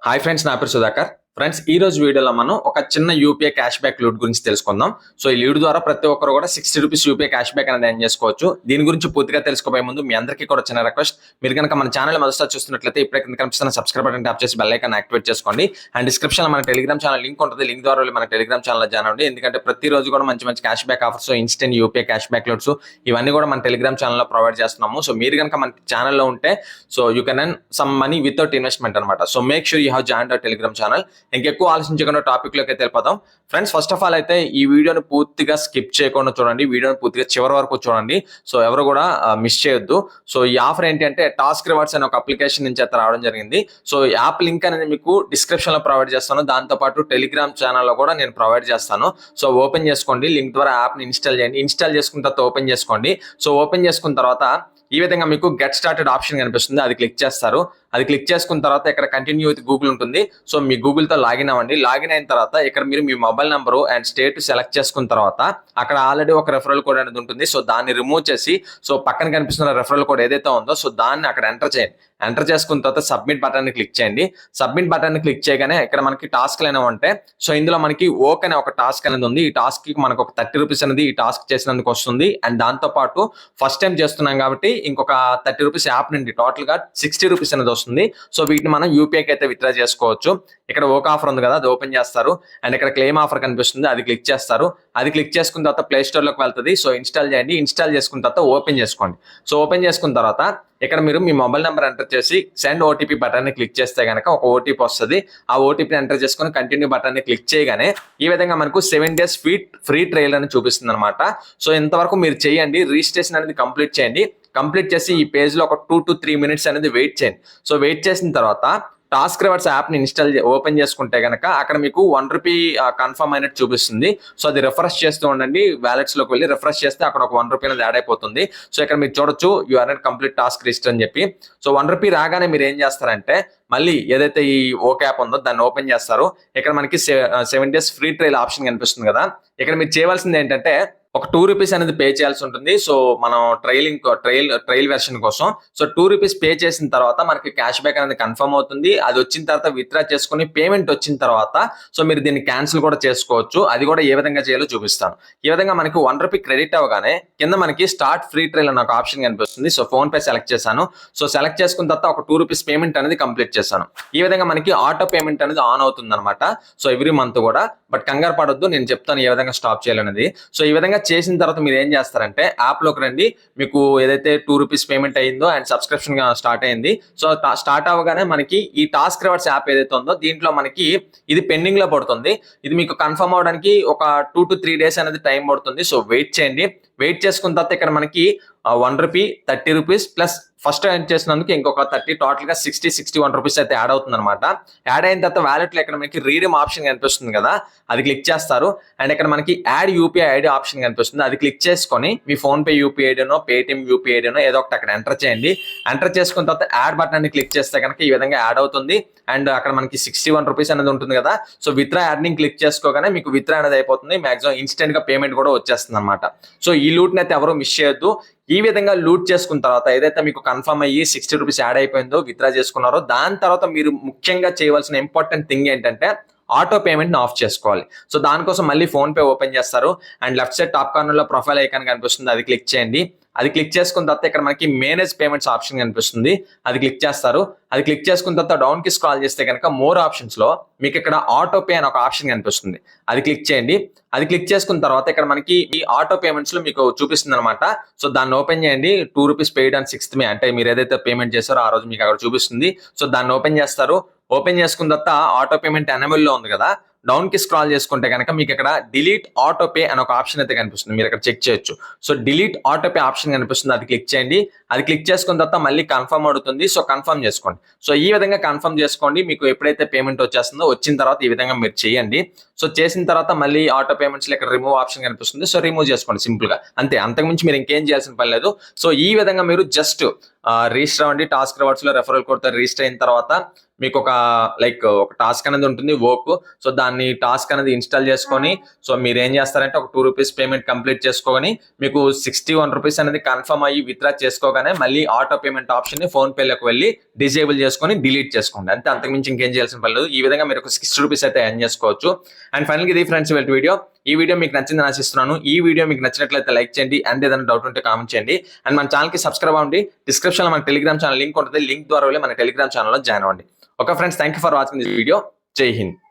Hi friends, నా పేరు Sudhakar. Friends, ఈ రోజు వీడియోలో మనం ఒక చిన్న యూపీఐ క్యాష్ బ్యాక్ లూట్ గురించి తెలుసుకుందాం. సో ఈ లీడ్ ద్వారా ప్రతి ఒక్కరు కూడా ₹60 యూపీఐ క్యాష్ బ్యాక్ అనేది ఎర్న్ చేసుకోవచ్చు. దీని గురించి పూర్తిగా తెలుసుకోబోయే ముందు మీ అందరికీ కూడా చిన్న రిక్వెస్ట్, మీరు కనుక మన ఛానల్ మొదటిసారి చూస్తున్నట్లయితే ఇప్పుడే కింద కనిపిస్తున్న సబ్స్క్రైబ్ బటన్ ట్యాప్ చేసి బెల్ ఐకాన్ యాక్టివేట్ చేసుకోండి. అండ్ డిస్క్రిప్షన్ లో మన టెలిగ్రామ్ ఛానల్ లింక్ ఉంటుంది. లింక్ ద్వారా మన టెలిగ్రామ్ ఛానల్ జాయిన్ అవ్వండి. ఎందుకంటే ప్రతిరోజు కూడా మంచి మంచి cash back offers, instant UPI cash back loots ఇవన్నీ కూడా మన టెలిగ్రామ్ ఛానల్లో ప్రొవైడ్ చేస్తున్నాము. సో మీరు కనుక మన ఛానల్లో ఉంటే so you can earn some money without investment అనమాట. So make sure you have joined our Telegram channel. ఇంకెక్కువ ఆలోచించకుండా టాపిక్ లోకి వెళ్ళిపోతాం. ఫ్రెండ్స్, ఫస్ట్ ఆఫ్ ఆల్ అయితే ఈ వీడియోని పూర్తిగా స్కిప్ చేయకుండా చూడండి. వీడియోని పూర్తిగా చివరి వరకు చూడండి. సో ఎవరు కూడా మిస్ చేయొద్దు. సో ఈ ఆఫర్ ఏంటి అంటే టాస్క్ రివార్డ్స్ అనే ఒక అప్లికేషన్ నుంచి అయితే రావడం జరిగింది. సో ఈ యాప్ లింక్ అనేది మీకు డిస్క్రిప్షన్ లో ప్రొవైడ్ చేస్తాను. దాంతో పాటు టెలిగ్రామ్ ఛానల్లో కూడా నేను ప్రొవైడ్ చేస్తాను. సో ఓపెన్ చేసుకోండి, లింక్ ద్వారా యాప్ ని ఇన్స్టాల్ చేయండి. ఇన్స్టాల్ చేసుకున్న తర్వాత ఓపెన్ చేసుకోండి. సో ఓపెన్ చేసుకున్న తర్వాత ఈ విధంగా మీకు గెట్ స్టార్టెడ్ ఆప్షన్ కనిపిస్తుంది. అది క్లిక్ చేస్తారు. అది క్లిక్ చేసుకున్న తర్వాత ఇక్కడ కంటిన్యూ విత్ గూగుల్ ఉంటుంది. సో మీ గూగుల్ తో లాగిన్ అవ్వండి. లాగిన్ అయిన తర్వాత ఇక్కడ మీరు మీ mobile number and state select చేసుకున్న తర్వాత అక్కడ ఆల్రెడీ ఒక రెఫరల్ కోడ్ అనేది ఉంటుంది. సో దాన్ని రిమూవ్ చేసి సో పక్కన కనిపిస్తున్న రెఫరల్ కోడ్ ఏదైతే ఉందో సో దాన్ని అక్కడ ఎంటర్ చేయండి. ఎంటర్ చేసుకున్న తర్వాత సబ్మిట్ బటన్ ని క్లిక్ చేయండి. సబ్మిట్ బటన్ ని క్లిక్ చేయగానే ఇక్కడ మనకి టాస్క్లు అనేవి ఉంటాయి. సో ఇందులో మనకి ఓక్ అనే ఒక టాస్క్ అనేది ఉంది. ఈ టాస్క్ కి మనకు ఒక ₹30 అనేది ఈ టాస్క్ చేసినందుకు వస్తుంది. అండ్ దాంతో పాటు ఫస్ట్ టైం చేస్తున్నాం కాబట్టి ఇంకొక ₹30 యాప్ నుండి టోటల్ గా ₹60 అనేది వస్తుంది. సో వీటిని మనం యూపీఐకి అయితే విత్డ్రా చేసుకోవచ్చు. ఇక్కడ ఓక్ ఆఫర్ ఉంది కదా, అది ఓపెన్ చేస్తారు. అండ్ ఇక్కడ క్లెయిమ్ ఆఫర్ కనిపిస్తుంది, అది క్లిక్ చేస్తారు. అది క్లిక్ చేసుకున్న తర్వాత ప్లే స్టోర్ లోకి వెళ్తుంది. సో ఇన్స్టాల్ చేయండి. ఇన్స్టాల్ చేసుకున్న తర్వాత ఓపెన్ చేసుకోండి. సో ఓపెన్ చేసుకున్న తర్వాత ఇక్కడ మీరు మీ మొబైల్ నెంబర్ ఎంటర్ చేసి సెండ్ ఓటీపీ బటన్ ని క్లిక్ చేస్తే కనుక ఒక ఓటీపీ వస్తుంది. ఆ ఓటీపీని ఎంటర్ చేసుకుని కంటిన్యూ బటన్ ని క్లిక్ చేయగానే ఈ విధంగా మనకు 7 days ఫ్రీ ట్రయల్ అని చూపిస్తుంది అనమాట. సో ఇంతవరకు మీరు చేయండి. రిజిస్ట్రేషన్ అనేది కంప్లీట్ చేయండి. కంప్లీట్ చేసి ఈ పేజ్ లో ఒక 2 to 3 minutes అనేది వెయిట్ చేయండి. సో వెయిట్ చేసిన తర్వాత టాస్క్ రివార్డ్స్ యాప్ ని ఓపెన్ చేసుకుంటే కనుక అక్కడ మీకు ₹1 కన్ఫర్మ్ అయినట్టు చూపిస్తుంది. సో అది రిఫ్రెష్ చేస్తూ ఉండండి. వ్యాలెట్స్ లోకి వెళ్ళి రిఫ్రెష్ చేస్తే అక్కడ ఒక ₹1 అనేది యాడ్ అయిపోతుంది. సో ఇక్కడ మీరు చూడొచ్చు you are complete task register అని చెప్పి. సో ₹1 రాగానే మీరు ఏం చేస్తారంటే మళ్ళీ ఏదైతే ఈ ఓకే యాప్ ఉందో దాన్ని ఓపెన్ చేస్తారు. ఇక్కడ మనకి 7 days ఫ్రీ ట్రయల్ ఆప్షన్ కనిపిస్తుంది కదా. ఇక్కడ మీరు చేయవలసింది ఏంటంటే ఒక ₹2 అనేది పే చేయాల్సి ఉంటుంది. సో మనం ట్రయల్ వెర్షన్ కోసం సో ₹2 పే చేసిన తర్వాత మనకి క్యాష్ బ్యాక్ అనేది కన్ఫర్మ్ అవుతుంది. అది వచ్చిన తర్వాత విత్డ్రా చేసుకుని పేమెంట్ వచ్చిన తర్వాత సో మీరు దీన్ని క్యాన్సిల్ కూడా చేసుకోవచ్చు. అది కూడా ఏ విధంగా చేయాలో చూపిస్తాను. ఈ విధంగా మనకి ₹1 క్రెడిట్ అవ్వగానే కింద మనకి స్టార్ట్ ఫ్రీ ట్రయల్ అనే ఒక ఆప్షన్ కనిపిస్తుంది. సో ఫోన్ పే సెలెక్ట్ చేశాను. సో సెలెక్ట్ చేసుకున్న తర్వాత ఒక ₹2 పేమెంట్ అనేది కంప్లీట్ చేశాను. ఈ విధంగా మనకి ఆటో పేమెంట్ అనేది ఆన్ అవుతుంది అనమాట. సో ఎవ్రీ మంత్ కూడా. బట్ కంగారు పడొద్దు, నేను చెప్తాను ఏ విధంగా స్టాప్ చేయాలనేది. సో ఈ విధంగా చేసిన తర్వాత మీరు ఏం చేస్తారంటే యాప్ లోకి రండి. మీకు ఏదైతే ₹2 పేమెంట్ అయ్యిందో అండ్ సబ్స్క్రిప్షన్ స్టార్ట్ అయింది. సో స్టార్ట్ అవ్వగానే మనకి ఈ టాస్క్ రివార్డ్స్ యాప్ ఏదైతే ఉందో దీంట్లో మనకి ఇది పెండింగ్ లో పడుతుంది. ఇది మీకు కన్ఫర్మ్ అవడానికి ఒక 2 to 3 days అనేది టైం పడుతుంది. సో వెయిట్ చేయండి. వెయిట్ చేసుకున్న తర్వాత ఇక్కడ మనకి ₹1, ₹30 ప్లస్ ఫస్ట్ ఎర్న్ చేసినందుకు ఇంకొక 30, టోటల్ గా ₹61 అయితే యాడ్ అవుతుంది అనమాట. యాడ్ అయిన తర్వాత వ్యాలెట్ లో ఇక్కడ మనకి రీడీమ్ ఆప్షన్ కనిపిస్తుంది కదా, అది క్లిక్ చేస్తారు. అండ్ ఇక్కడ మనకి యాడ్ యూపీఐ ఐడి ఆప్షన్ కనిపిస్తుంది. అది క్లిక్ చేసుకొని మీ ఫోన్ పే యూపీఐ ఐడినో పేటిఎం యూపీఐ ఐడినో ఏదో ఒకటి అక్కడ ఎంటర్ చేయండి. ఎంటర్ చేసుకున్న తర్వాత యాడ్ బటన్ ని క్లిక్ చేస్తే కనుక ఈ విధంగా యాడ్ అవుతుంది. అండ్ అక్కడ మనకి ₹61 అనేది ఉంటుంది కదా. సో విత్డ్రా యాడ్ని క్లిక్ చేసుకోగానే మీకు విత్డ్రా అనేది అయిపోతుంది. మాక్సిమం ఇన్స్టెంట్ గా పేమెంట్ కూడా వచ్చేస్తుంది అనమాట. సో ఈ లూట్ ని అయితే ఎవరు మిస్ చేయొద్దు. ఈ విధంగా లూట్ చేసుకున్న తర్వాత ఏదైతే మీకు కన్ఫర్మ్ అయ్యి ₹60 యాడ్ అయిపోయిందో విత్డ్రా చేసుకున్నారో దాని తర్వాత మీరు ముఖ్యంగా చేయవలసిన ఇంపార్టెంట్ థింగ్ ఏంటంటే ఆటో పేమెంట్ ని ఆఫ్ చేసుకోవాలి. సో దానికోసం మళ్ళీ ఫోన్ పే ఓపెన్ చేస్తారు. And left side top corner లో ప్రొఫైల్ ఐకాన్ కనిపిస్తుంది, అది క్లిక్ చేయండి. అది క్లిక్ చేసుకున్న తర్వాత ఇక్కడ మనకి మేనేజ్ పేమెంట్స్ ఆప్షన్ కనిపిస్తుంది, అది క్లిక్ చేస్తారు. అది క్లిక్ చేసుకున్న తర్వాత డౌన్ కి స్క్రాల్ చేస్తే కనుక మోర్ ఆప్షన్స్ లో మీకు ఇక్కడ ఆటో పే అని ఒక ఆప్షన్ కనిపిస్తుంది, అది క్లిక్ చేయండి. అది క్లిక్ చేసుకున్న తర్వాత ఇక్కడ మనకి ఈ ఆటో పేమెంట్స్ లో మీకు చూపిస్తుంది అనమాట. సో దాన్ని ఓపెన్ చేయండి. ₹2 పెయిడ్ ఆన్ 6th May అంటే మీరు ఏదైతే పేమెంట్ చేస్తారో ఆ రోజు మీకు అక్కడ చూపిస్తుంది. సో దాన్ని ఓపెన్ చేస్తారు. ఓపెన్ చేసుకున్న తర్వాత ఆటో పేమెంట్ ఎనేబుల్ లో ఉంది కదా, డౌన్ కి స్క్రాల్ చేసుకుంటే కనుక మీకు ఇక్కడ డిలీట్ ఆటో పే అని ఒక ఆప్షన్ అయితే కనిపిస్తుంది, మీరు ఇక్కడ చెక్ చేయొచ్చు. So delete auto pay option కనిపిస్తుంది, అది క్లిక్ చేయండి. అది క్లిక్ చేసుకున్న తర్వాత మళ్ళీ కన్ఫర్మ్ అడుగుతుంది. సో కన్ఫర్మ్ చేసుకోండి. సో ఈ విధంగా కన్ఫర్మ్ చేసుకోండి. మీకు ఎప్పుడైతే పేమెంట్ వచ్చేస్తుందో వచ్చిన తర్వాత ఈ విధంగా మీరు చేయండి. సో చేసిన తర్వాత మళ్ళీ ఆటో పేమెంట్స్ లో ఇక్కడ రిమూవ్ ఆప్షన్ కనిపిస్తుంది. సో రిమూవ్ చేసుకోండి సింపుల్ గా, అంతే. అంతకుమించి మీరు ఇంకేం చేయాల్సిన పని లేదు. సో ఈ విధంగా మీరు జస్ట్ రిజిస్టర్ అవ్వండి. టాస్క్ రివార్డ్స్ లో రెఫరల్ కోడ్ తో రిజిస్టర్ అయిన తర్వాత మీకు ఒక టాస్క్ అనేది ఉంటుంది వర్క్. సో దాన్ని టాస్క్ అనేది ఇన్స్టాల్ చేసుకొని సో మీరు ఏం చేస్తారంటే ఒక ₹2 పేమెంట్ కంప్లీట్ చేసుకోని మీకు ₹61 అనేది కన్ఫర్మ్ అయ్యి విత్డ్రా చేసుకోగానే మళ్ళీ ఆటో పేమెంట్ ఆప్షన్ ని ఫోన్ పే లోకి వెళ్ళి డిజేబుల్ చేసుకొని డిలీట్ చేసుకోండి. అంతే, అంతకుమించి ఇంకేం చేయాల్సిన పని లేదు. ఈ విధంగా మీరు ఒక ₹60 అయితే ఎర్న్ చేసుకోవచ్చు. అండ్ ఫైనల్ ఇది ఫ్రెండ్స్ వీడియో. ఈ వీడియో మీకు నచ్చిందని ఆశిస్తున్నాను. ఈ వీడియో మీకు నచ్చినట్లయితే లైక్ చేయండి. అండ్ ఏదైనా డౌట్ ఉంటే కామెంట్ చేయండి. అండ్ మన ఛానల్ కి సబ్స్క్రైబ్ అవ్వండి. డిస్క్రిప్షన్ లో మన టెలిగ్రామ్ ఛానల్ లింక్ ఉంటుంది. లింక్ ద్వారా వెళ్ళి మన టెలిగ్రామ్ ఛానల్లో జాయిన్ అవ్వండి. Okay friends, thank you for watching this video. జై హింద్.